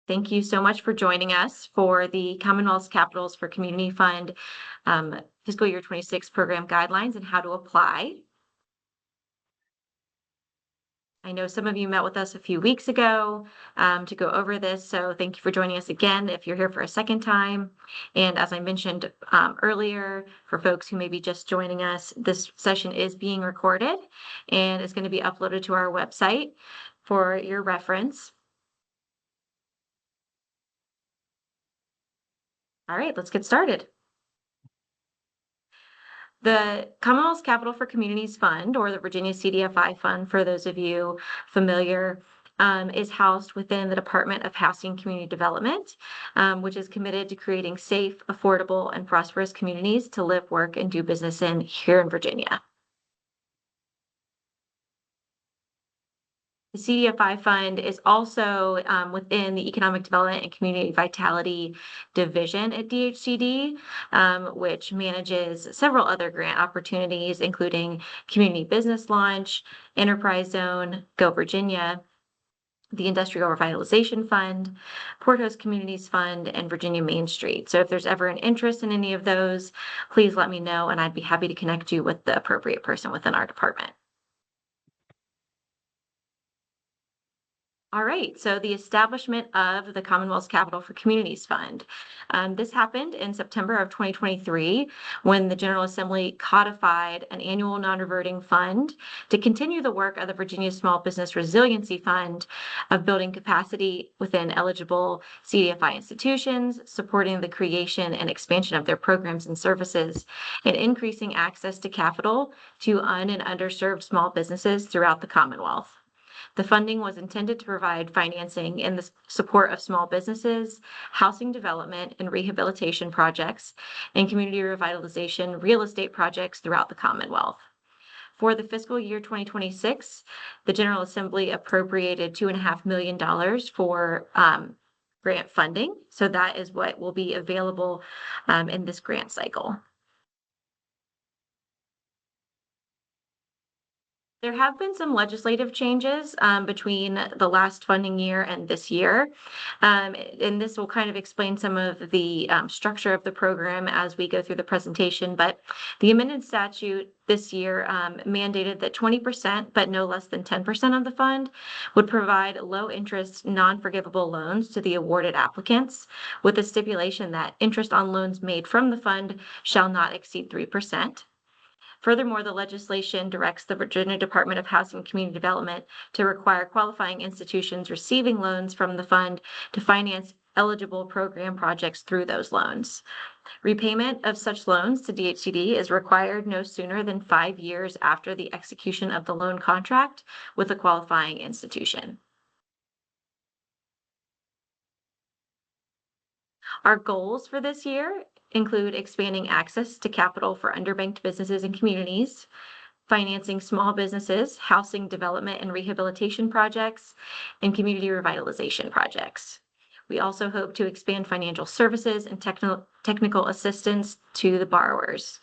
Thank you so much for joining us for the Commonwealth's Capitals for Community Fund Fiscal Year 26 program guidelines and how to apply. I know some of you met with us a few weeks ago to go over this, so thank you for joining us again if you're here for a second time. And as I mentioned earlier, for folks who may be just joining us, this session is being recorded and is going to be uploaded to our website for your reference. All right, let's get started. The Commonwealth's Capital for Communities Fund, or the Virginia CDFI Fund, for those of you familiar, is housed within the Department of Housing and Community Development, which is committed to creating safe, affordable, and prosperous communities to live, work, and do business in here in Virginia. The CDFI fund is also within the Economic Development and Community Vitality Division at DHCD, which manages several other grant opportunities, including Community Business Launch, Enterprise Zone, Go Virginia, the Industrial Revitalization Fund, Port Host Communities Fund, and Virginia Main Street. So if there's ever an interest in any of those, please let me know, and I'd be happy to connect you with the appropriate person within our department. All right, so the establishment of the Commonwealth's Capital for Communities Fund. This happened in September of 2023 when the General Assembly codified an annual non-reverting fund to continue the work of the Virginia Small Business Resiliency Fund of building capacity within eligible CDFI institutions, supporting the creation and expansion of their programs and services, and increasing access to capital to and underserved small businesses throughout the Commonwealth. The funding was intended to provide financing in the support of small businesses, housing development and rehabilitation projects, and community revitalization real estate projects throughout the Commonwealth. For the fiscal year 2026, the General Assembly appropriated $2.5 million for grant funding. So that is what will be available in this grant cycle. There have been some legislative changes between the last funding year and this year. And this will kind of explain some of the structure of the program as we go through the presentation. But the amended statute this year mandated that 20%, but no less than 10% of the fund would provide low interest, non-forgivable loans to the awarded applicants, with the stipulation that interest on loans made from the fund shall not exceed 3%. Furthermore, the legislation directs the Virginia Department of Housing and Community Development to require qualifying institutions receiving loans from the fund to finance eligible program projects through those loans. Repayment of such loans to DHCD is required no sooner than 5 years after the execution of the loan contract with a qualifying institution. Our goals for this year include expanding access to capital for underbanked businesses and communities, financing small businesses, housing development and rehabilitation projects, and community revitalization projects. We also hope to expand financial services and technical assistance to the borrowers.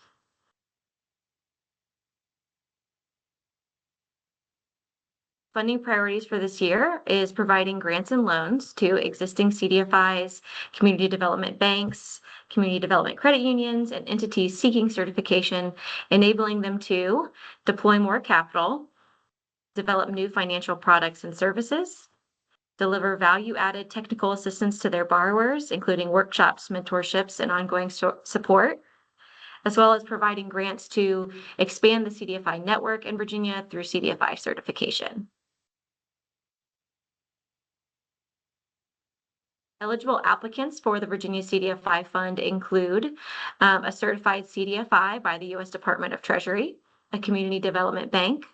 Funding priorities for this year is providing grants and loans to existing CDFIs, community development banks, community development credit unions, and entities seeking certification, enabling them to deploy more capital, develop new financial products and services, deliver value-added technical assistance to their borrowers, including workshops, mentorships, and ongoing support, as well as providing grants to expand the CDFI network in Virginia through CDFI certification. Eligible applicants for the Virginia CDFI Fund include a certified CDFI by the U.S. Department of Treasury, a community development bank,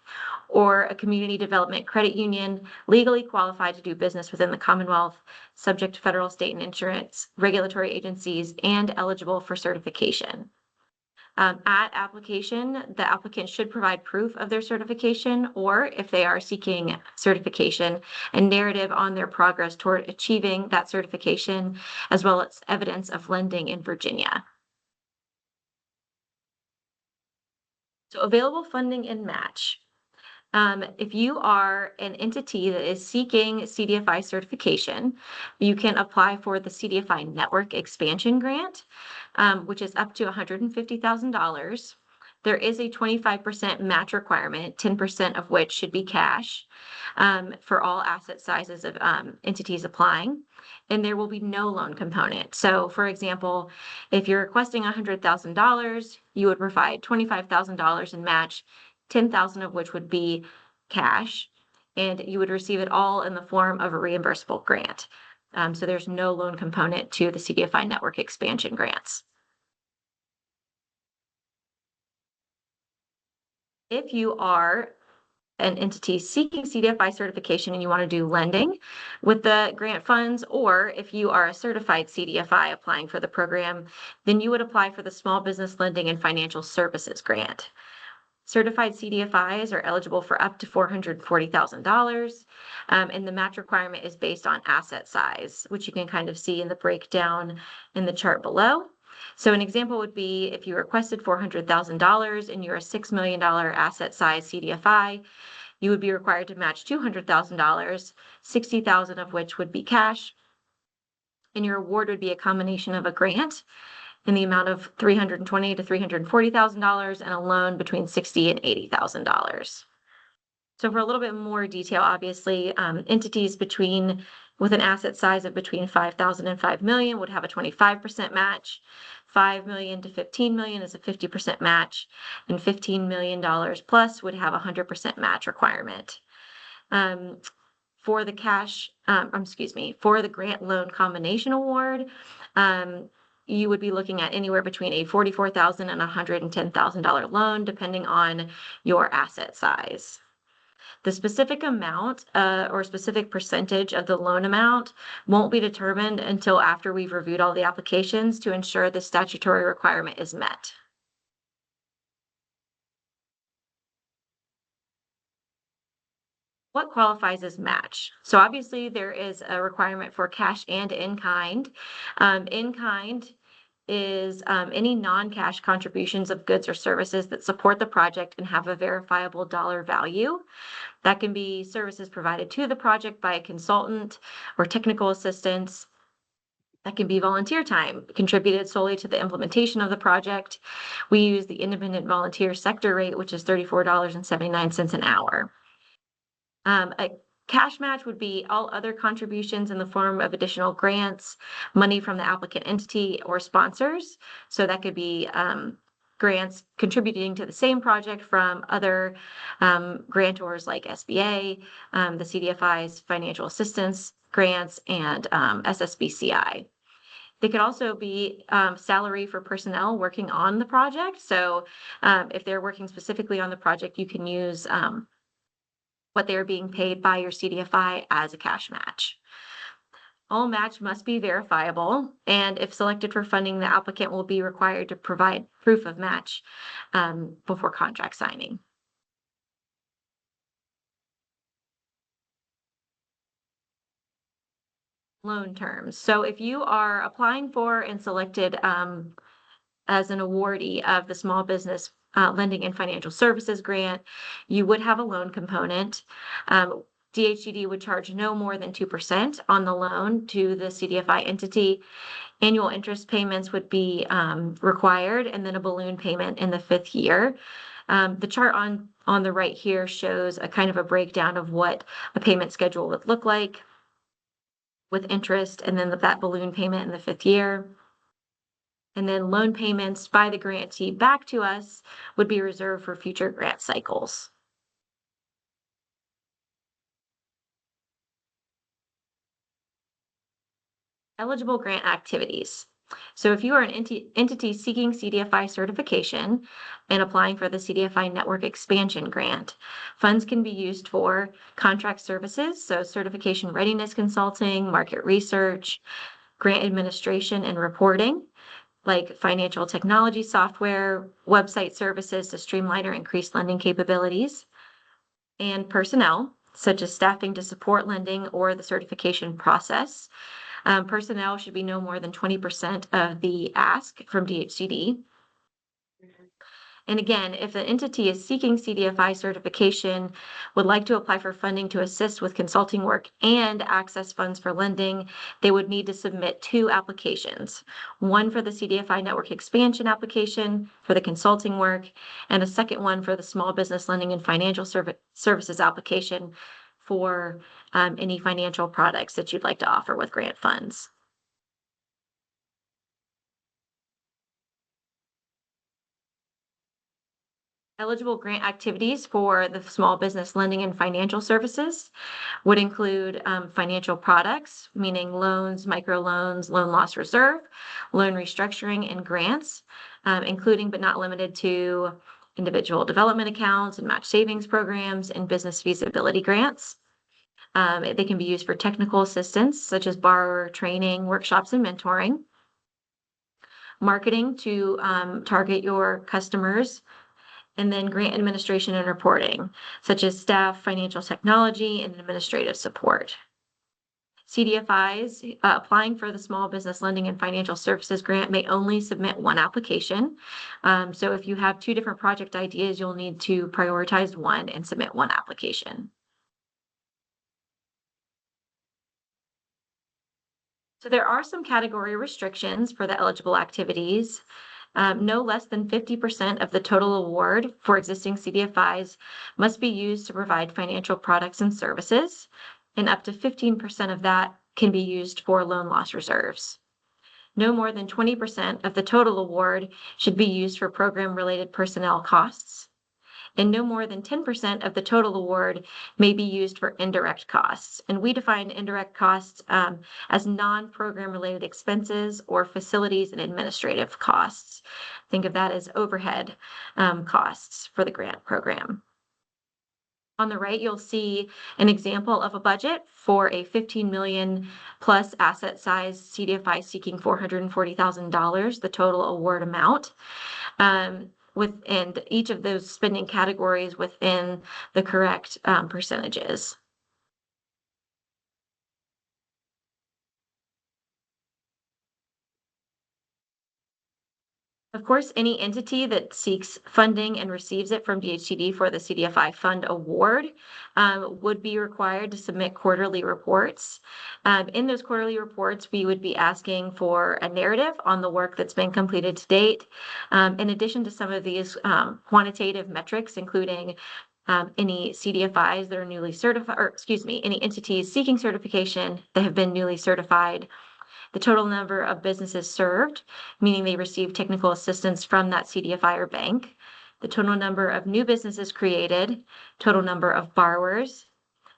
or a community development credit union legally qualified to do business within the Commonwealth, subject to federal, state, and insurance regulatory agencies, and eligible for certification. At application, the applicant should provide proof of their certification, or if they are seeking certification, a narrative on their progress toward achieving that certification, as well as evidence of lending in Virginia. So available funding and match. If you are an entity that is seeking CDFI certification, you can apply for the CDFI Network Expansion Grant, which is up to $150,000. There is a 25% match requirement, 10% of which should be cash, for all asset sizes of entities applying, and there will be no loan component. So, for example, if you're requesting $100,000, you would provide $25,000 in match, 10,000 of which would be cash, and you would receive it all in the form of a reimbursable grant. So there's no loan component to the CDFI network expansion grants. If you are an entity seeking CDFI certification and you want to do lending with the grant funds, or if you are a certified CDFI applying for the program, then you would apply for the Small Business Lending and Financial Services Grant. Certified CDFIs are eligible for up to $440,000, and the match requirement is based on asset size, which you can kind of see in the breakdown in the chart below. So an example would be if you requested $400,000 and you're a $6 million asset size CDFI, you would be required to match $200,000, $60,000 of which would be cash, and your award would be a combination of a grant in the amount of $320,000 to $340,000 and a loan between $60,000 and $80,000. So for a little bit more detail, obviously, entities with an asset size of between $5,000 and $5 million would have a 25% match. $5 million to $15 million is a 50% match, and $15 million plus would have a 100% match requirement. For the for the grant loan combination award, you would be looking at anywhere between a $44,000 and $110,000 loan, depending on your asset size. The specific amount or specific percentage of the loan amount won't be determined until after we've reviewed all the applications to ensure the statutory requirement is met. What qualifies as match? So obviously there is a requirement for cash and in-kind. In-kind is any non-cash contributions of goods or services that support the project and have a verifiable dollar value. That can be services provided to the project by a consultant or technical assistance. That can be volunteer time contributed solely to the implementation of the project. We use the independent volunteer sector rate, which is $34.79 an hour. A cash match would be all other contributions in the form of additional grants, money from the applicant entity or sponsors. So that could be grants contributing to the same project from other grantors like SBA, the CDFI's financial assistance grants, and SSBCI. They could also be salary for personnel working on the project. So if they're working specifically on the project, you can use what they're being paid by your CDFI as a cash match. All match must be verifiable, and if selected for funding, the applicant will be required to provide proof of match before contract signing. Loan terms. So if you are applying for and selected as an awardee of the Small Business Lending and Financial Services Grant, you would have a loan component. DHCD would charge no more than 2% on the loan to the CDFI entity. Annual interest payments would be required, and then a balloon payment in the 5th year. The chart on the right here shows a kind of a breakdown of what a payment schedule would look like with interest, and then that balloon payment in the 5th year. And then loan payments by the grantee back to us would be reserved for future grant cycles. Eligible grant activities. So if you are an entity seeking CDFI certification and applying for the CDFI Network Expansion Grant, funds can be used for contract services, so certification readiness consulting, market research, grant administration and reporting, like financial technology software, website services to streamline or increase lending capabilities, and personnel, such as staffing to support lending or the certification process. Personnel should be no more than 20% of the ask from DHCD. And again, if an entity is seeking CDFI certification, would like to apply for funding to assist with consulting work and access funds for lending, they would need to submit 2 applications, one for the CDFI network expansion application for the consulting work, and a second one for the small business lending and financial services application for any financial products that you'd like to offer with grant funds. Eligible grant activities for the small business lending and financial services would include financial products, meaning loans, microloans, loan loss reserve, loan restructuring, and grants, including but not limited to individual development accounts and match savings programs and business feasibility grants. They can be used for technical assistance, such as borrower training, workshops, and mentoring. Marketing to target your customers, and then grant administration and reporting, such as staff, financial technology, and administrative support. CDFIs applying for the Small Business Lending and Financial Services Grant may only submit 1 application. So if you have 2 different project ideas, you'll need to prioritize one and submit 1 application. So there are some category restrictions for the eligible activities. No less than 50% of the total award for existing CDFIs must be used to provide financial products and services, and up to 15% of that can be used for loan loss reserves. No more than 20% of the total award should be used for program-related personnel costs, and no more than 10% of the total award may be used for indirect costs. And we define indirect costs as non-program related expenses or facilities and administrative costs. Think of that as overhead costs for the grant program. On the right, you'll see an example of a budget for a 15 million plus asset size CDFI seeking $440,000, the total award amount. Within each of those spending categories within the correct percentages. Of course, any entity that seeks funding and receives it from DHCD for the CDFI Fund Award would be required to submit quarterly reports. In those quarterly reports, we would be asking for a narrative on the work that's been completed to date, in addition to some of these quantitative metrics, including any CDFIs that are newly certified, or excuse me, any entities seeking certification that have been newly certified, the total number of businesses served, meaning they received technical assistance from that CDFI or bank, the total number of new businesses created, total number of borrowers,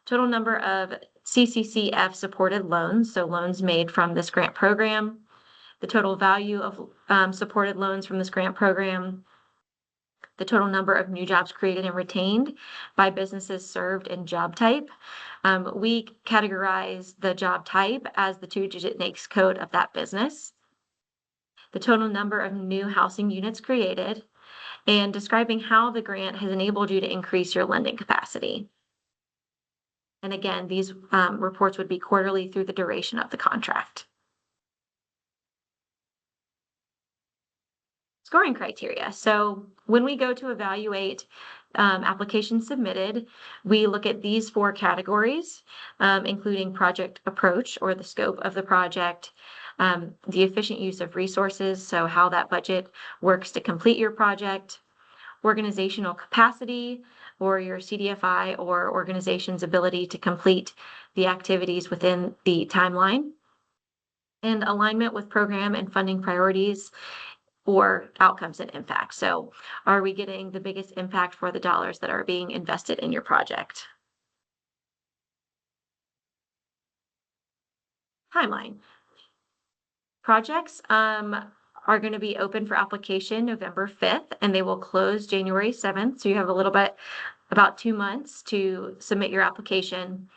total number of CCCF supported loans, so loans made from this grant program, the total value of supported loans from this grant program, the total number of new jobs created and retained by businesses served and job type. We categorize the job type as the 2-digit NAICS code of that business, the total number of new housing units created, and describing how the grant has enabled you to increase your lending capacity. And again, these reports would be quarterly through the duration of the contract. Scoring criteria. So when we go to evaluate applications submitted, we look at these 4 categories, including project approach or the scope of the project, the efficient use of resources, so how that budget works to complete your project, organizational capacity, or your CDFI or organization's ability to complete the activities within the timeline, and alignment with program and funding priorities or outcomes and impact. So are we getting the biggest impact for the dollars that are being invested in your project? Timeline. Projects are going to be open for application November 5th, and they will close January 7th. So you have a little bit, about 2 months to submit your application.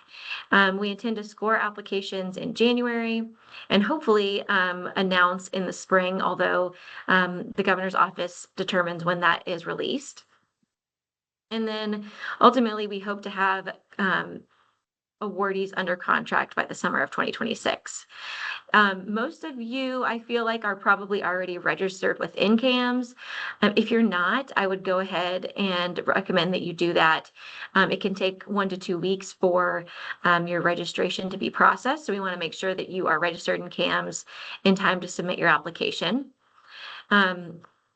We intend to score applications in January and hopefully announce in the spring, although the governor's office determines when that is released. And then ultimately, we hope to have awardees under contract by the summer of 2026. Most of you, I feel like, are probably already registered with NCAMS. If you're not, I would go ahead and recommend that you do that. It can take 1 to 2 weeks for your registration to be processed. So we want to make sure that you are registered in CAMS in time to submit your application.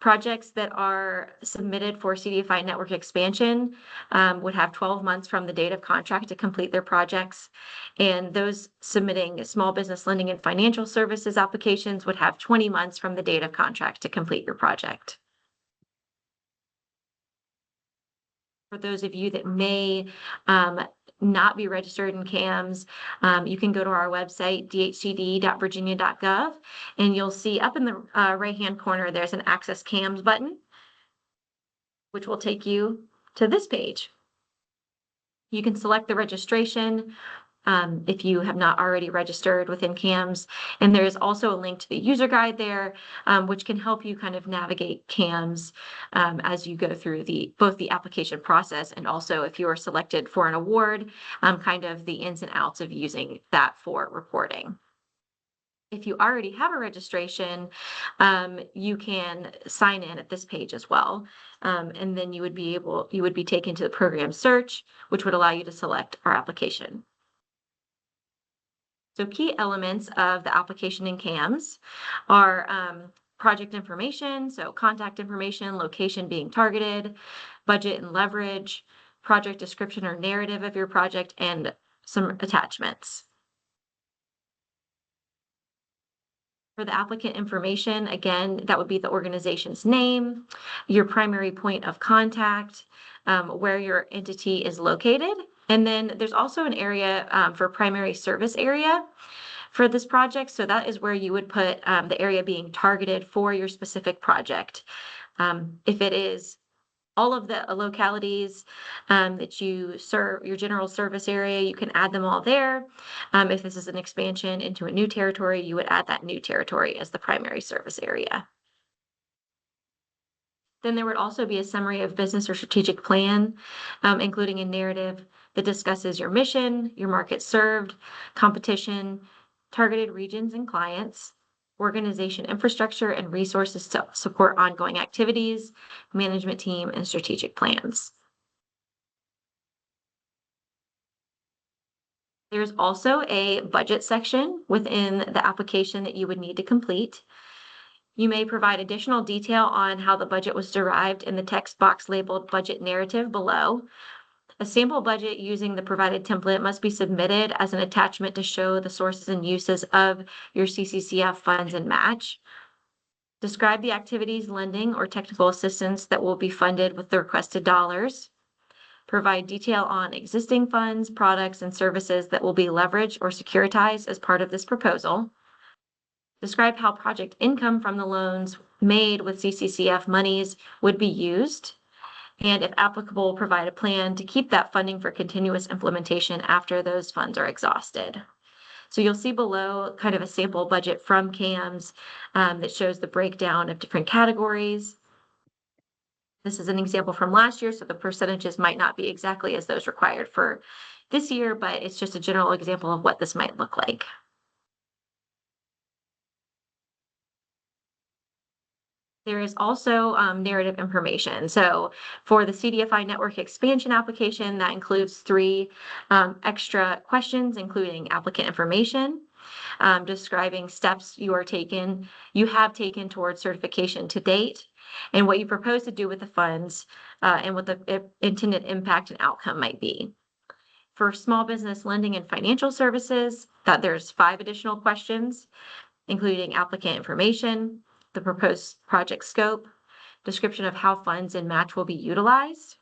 Projects that are submitted for CDFI network expansion would have 12 months from the date of contract to complete their projects. And those submitting small business lending and financial services applications would have 20 months from the date of contract to complete your project. For those of you that may not be registered in CAMS, you can go to our website, dhcd.virginia.gov, and you'll see up in the right-hand corner, there's an Access CAMS button, which will take you to this page. You can select the registration if you have not already registered within CAMS. And there is also a link to the user guide there, which can help you kind of navigate CAMS as you go through both the application process and also if you are selected for an award, kind of the ins and outs of using that for reporting. If you already have a registration, you can sign in at this page as well. And then you would be taken to the program search, which would allow you to select our application. So key elements of the application in CAMS are project information, so contact information, location being targeted, budget and leverage, project description or narrative of your project, and some attachments. For the applicant information, again, that would be the organization's name, your primary point of contact, where your entity is located. And then there's also an area for primary service area for this project. So that is where you would put the area being targeted for your specific project. If it is all of the localities that you serve, your general service area, you can add them all there. If this is an expansion into a new territory, you would add that new territory as the primary service area. Then there would also be a summary of business or strategic plan, including a narrative that discusses your mission, your market served, competition, targeted regions and clients, organization infrastructure and resources to support ongoing activities, management team, and strategic plans. There's also a budget section within the application that you would need to complete. You may provide additional detail on how the budget was derived in the text box labeled budget narrative below. A sample budget using the provided template must be submitted as an attachment to show the sources and uses of your CCCF funds and match. Describe the activities, lending, or technical assistance that will be funded with the requested dollars. Provide detail on existing funds, products, and services that will be leveraged or securitized as part of this proposal. Describe how project income from the loans made with CCCF monies would be used. And if applicable, provide a plan to keep that funding for continuous implementation after those funds are exhausted. So you'll see below kind of a sample budget from CAMS that shows the breakdown of different categories. This is an example from last year, so the percentages might not be exactly as those required for this year, but it's just a general example of what this might look like. There is also narrative information. So for the CDFI network expansion application, that includes 3 extra questions, including applicant information, describing steps you have taken towards certification to date, and what you propose to do with the funds, and what the intended impact and outcome might be. For small business lending and financial services, that there's 5 additional questions, including applicant information, the proposed project scope, description of how funds and match will be utilized,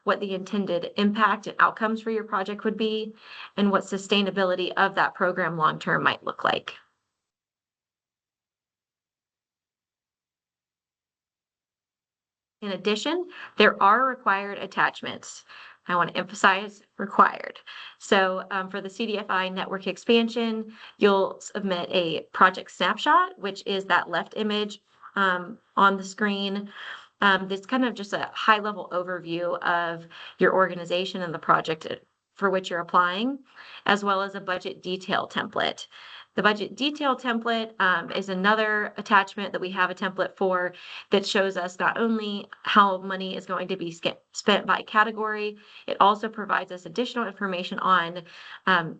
what the intended impact and outcomes for your project would be, and what sustainability of that program long-term might look like. In addition, there are required attachments. I want to emphasize required. So for the CDFI network expansion, you'll submit a project snapshot, which is that left image on the screen. This kind of just a high-level overview of your organization and the project for which you're applying, as well as a budget detail template. The budget detail template is another attachment that we have a template for that shows us not only how money is going to be spent by category, it also provides us additional information on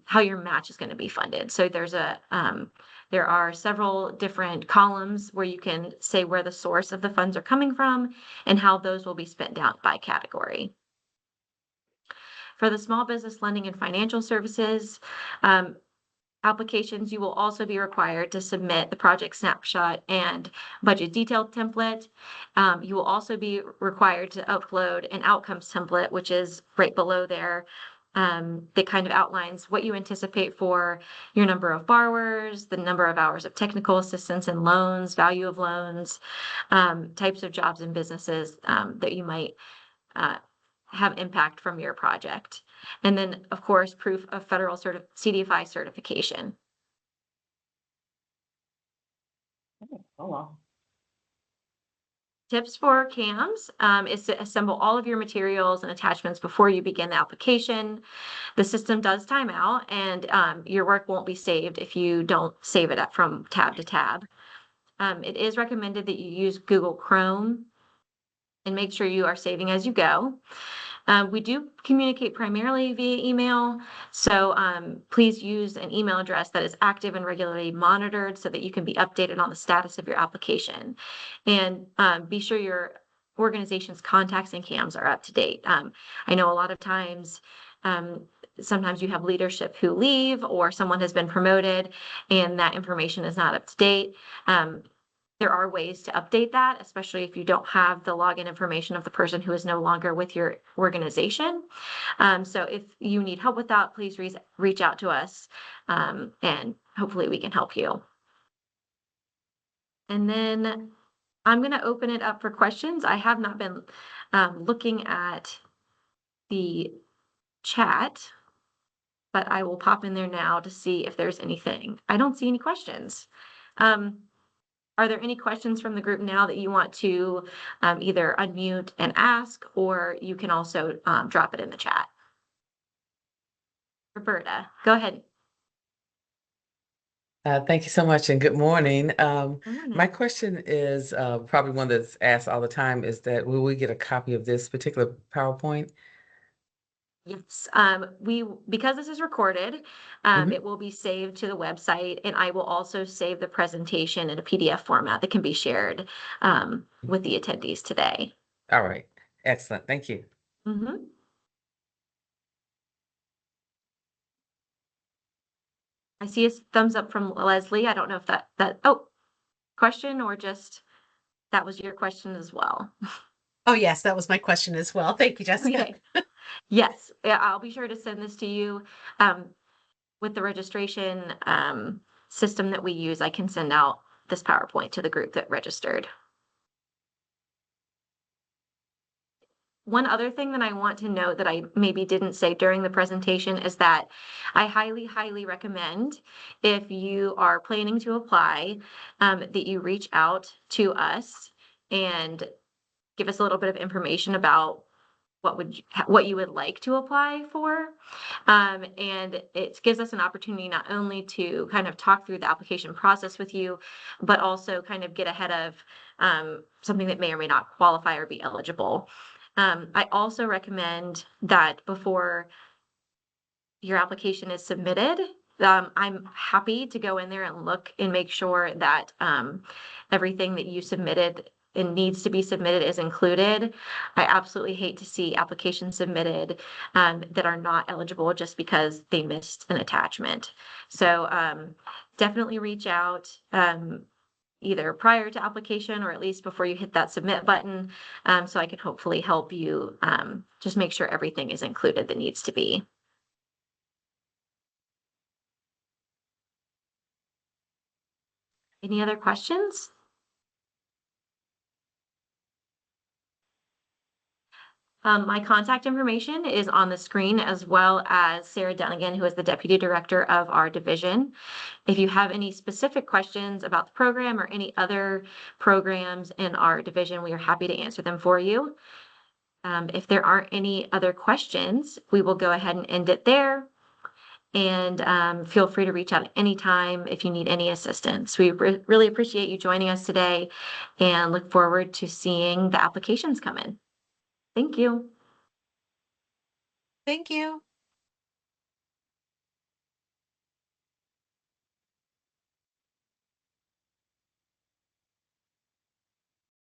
how your match is going to be funded. So there are several different columns where you can say where the source of the funds are coming from and how those will be spent down by category. For the small business lending and financial services applications, you will also be required to submit the project snapshot and budget detail template. You will also be required to upload an outcomes template, which is right below there. That kind of outlines what you anticipate for your number of borrowers, the number of hours of technical assistance and loans, value of loans, types of jobs and businesses that you might have impact from your project. And then, of course, proof of federal CDFI certification. Oh, wow. Tips for CAMS is to assemble all of your materials and attachments before you begin the application. The system does time out, and your work won't be saved if you don't save it from tab to tab. It is recommended that you use Google Chrome and make sure you are saving as you go. We do communicate primarily via email, so please use an email address that is active and regularly monitored so that you can be updated on the status of your application. And be sure your organization's contacts and CAMs are up to date. I know a lot of times, sometimes you have leadership who leave or someone has been promoted and that information is not up to date. There are ways to update that, especially if you don't have the login information of the person who is no longer with your organization. So if you need help with that, please reach out to us, and hopefully we can help you. And then I'm going to open it up for questions. I have not been looking at the chat, but I will pop in there now to see if there's anything. I don't see any questions. Are there any questions from the group now that you want to either unmute and ask, or you can also drop it in the chat? Roberta, go ahead. Thank you so much, and good morning. Good morning. My question is probably one that's asked all the time, is that will we get a copy of this particular PowerPoint? Yes, because this is recorded, it will be saved to the website, and I will also save the presentation in a PDF format that can be shared with the attendees today. All right, excellent, thank you. Mm-hmm. I see a thumbs up from Leslie. I don't know if that question or just that was your question as well. Oh, yes, that was my question as well. Thank you, Jessica. Okay. Yes, yeah, I'll be sure to send this to you. With the registration system that we use, I can send out this PowerPoint to the group that registered. One other thing that I want to note that I maybe didn't say during the presentation is that I highly, highly recommend, if you are planning to apply, that you reach out to us and give us a little bit of information about what you would like to apply for. And it gives us an opportunity not only to kind of talk through the application process with you, but also kind of get ahead of something that may or may not qualify or be eligible. I also recommend that before your application is submitted, I'm happy to go in there and look and make sure that everything that you submitted and needs to be submitted is included. I absolutely hate to see applications submitted that are not eligible just because they missed an attachment. So definitely reach out either prior to application or at least before you hit that submit button, so I can hopefully help you just make sure everything is included that needs to be. Any other questions? My contact information is on the screen, as well as Sarah Dunnigan, who is the Deputy Director of our division. If you have any specific questions about the program or any other programs in our division, we are happy to answer them for you. If there aren't any other questions, we will go ahead and end it there. And feel free to reach out anytime if you need any assistance. We really appreciate you joining us today and look forward to seeing the applications come in. Thank you. Thank you.